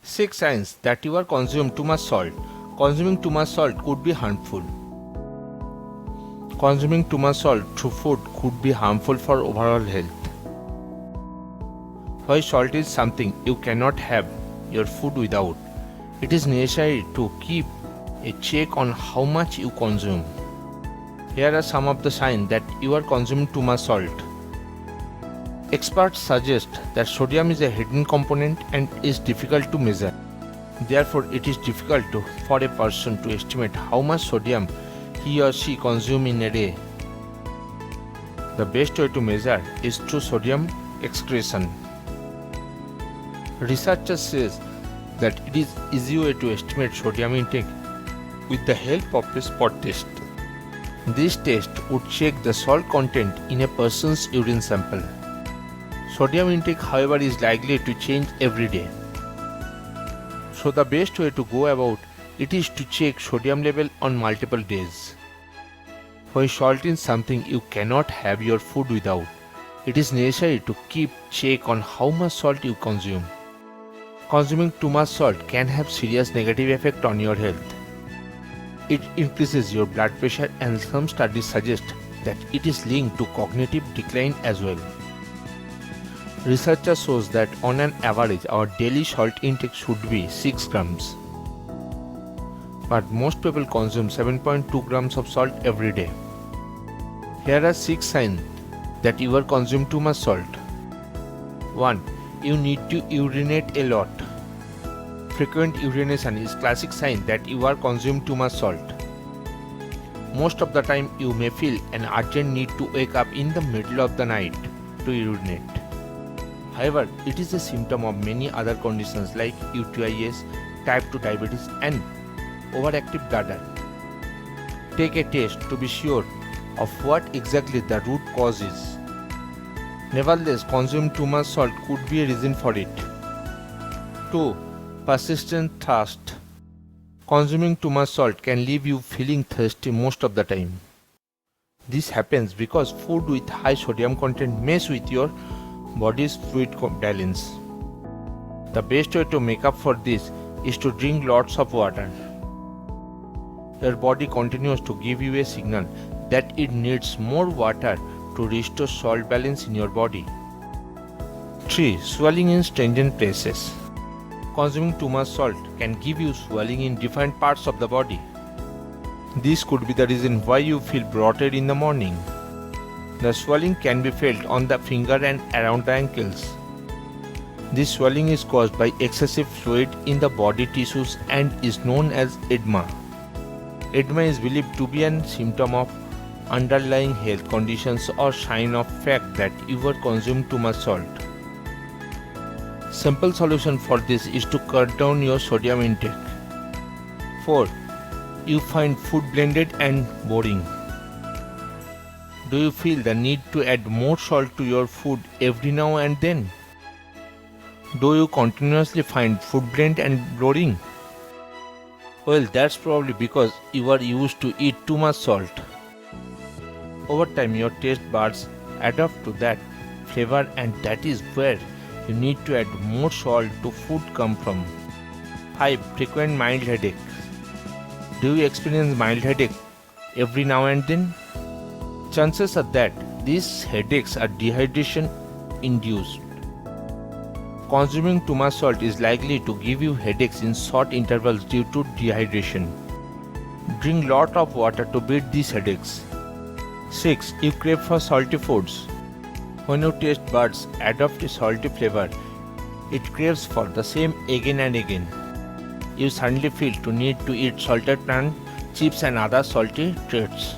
6 signs that you are consuming too much salt. Consuming too much salt could be harmful. Consuming too much salt through food could be harmful for overall health. While salt is something you cannot have your food without, it is necessary to keep a check on how much you consume. Here are some of the signs that you are consuming too much salt. Experts suggest that sodium is a hidden component and is difficult to measure. Therefore, it is difficult for a person to estimate how much sodium he or she consumes in a day. The best way to measure is through sodium excretion. Researchers say that it is easy way to estimate sodium intake with the help of a spot test. This test would check the salt content in a person's urine sample. Sodium intake, however, is likely to change every day. So the best way to go about it is to check sodium level on multiple days. When salt is something you cannot have your food without, it is necessary to keep check on how much salt you consume. Consuming too much salt can have serious negative effect on your health. It increases your blood pressure and some studies suggest that it is linked to cognitive decline as well. Research shows that on an average our daily salt intake should be 6 grams. But most people consume 7.2 grams of salt every day. Here are 6 signs that you are consuming too much salt. 1. You need to urinate a lot. Frequent urination is classic sign that you are consuming too much salt. Most of the time you may feel an urgent need to wake up in the middle of the night to urinate. However, it is a symptom of many other conditions like UTIs, type 2 diabetes and overactive bladder. Take a test to be sure of what exactly the root cause is. Nevertheless, consuming too much salt could be a reason for it. 2. Persistent thirst. Consuming too much salt can leave you feeling thirsty most of the time. This happens because food with high sodium content mess with your body's fluid balance. The best way to make up for this is to drink lots of water. Your body continues to give you a signal that it needs more water to restore salt balance in your body. 3. Swelling in stringent places. Consuming too much salt can give you swelling in different parts of the body. This could be the reason why you feel bloated in the morning. The swelling can be felt on the finger and around the ankles. This swelling is caused by excessive fluid in the body tissues and is known as edema. Edema is believed to be a symptom of underlying health conditions or sign of fact that you are consuming too much salt. Simple solution for this is to cut down your sodium intake. 4. You find food blended and boring. Do you feel the need to add more salt to your food every now and then? Do you continuously find food bland and boring? Well, that's probably because you are used to eat too much salt. Over time, your taste buds adapt to that flavor, and that is where you need to add more salt to food come from. 5. Frequent mild headache. Do you experience mild headache every now and then? Chances are that these headaches are dehydration induced. Consuming too much salt is likely to give you headaches in short intervals due to dehydration. Drink lot of water to beat these headaches. 6. You crave for salty foods. When your taste buds adopt a salty flavor, it craves for the same again and again. You suddenly feel to need to eat salted plant, chips and other salty treats.